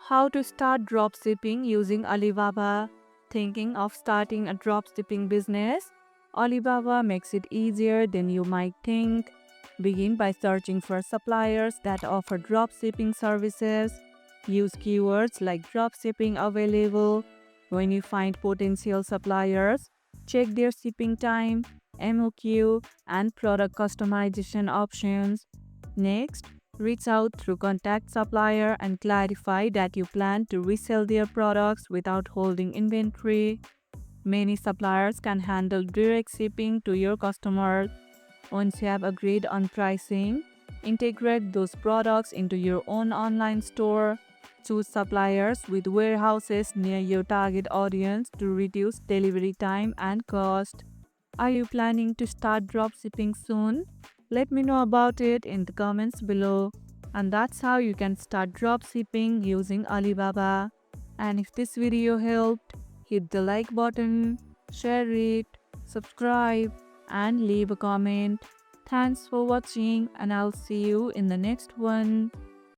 How to start dropshipping using Alibaba? Thinking of starting a dropshipping business? Alibaba makes it easier than you might think. Begin by searching for suppliers that offer dropshipping services. Use keywords like dropshipping available. When you find potential suppliers, check their shipping time, MOQ, and product customization options. Next, reach out through contact supplier and clarify that you plan to resell their products without holding inventory. Many suppliers can handle direct shipping to your customers. Once you have agreed on pricing, integrate those products into your own online store. Choose suppliers with warehouses near your target audience to reduce delivery time and cost. Are you planning to start dropshipping soon? Let me know about it in the comments below. And that's how you can start dropshipping using Alibaba. And if this video helped, hit the like button, share it, subscribe, and leave a comment. Thanks for watching, and I'll see you in the next one.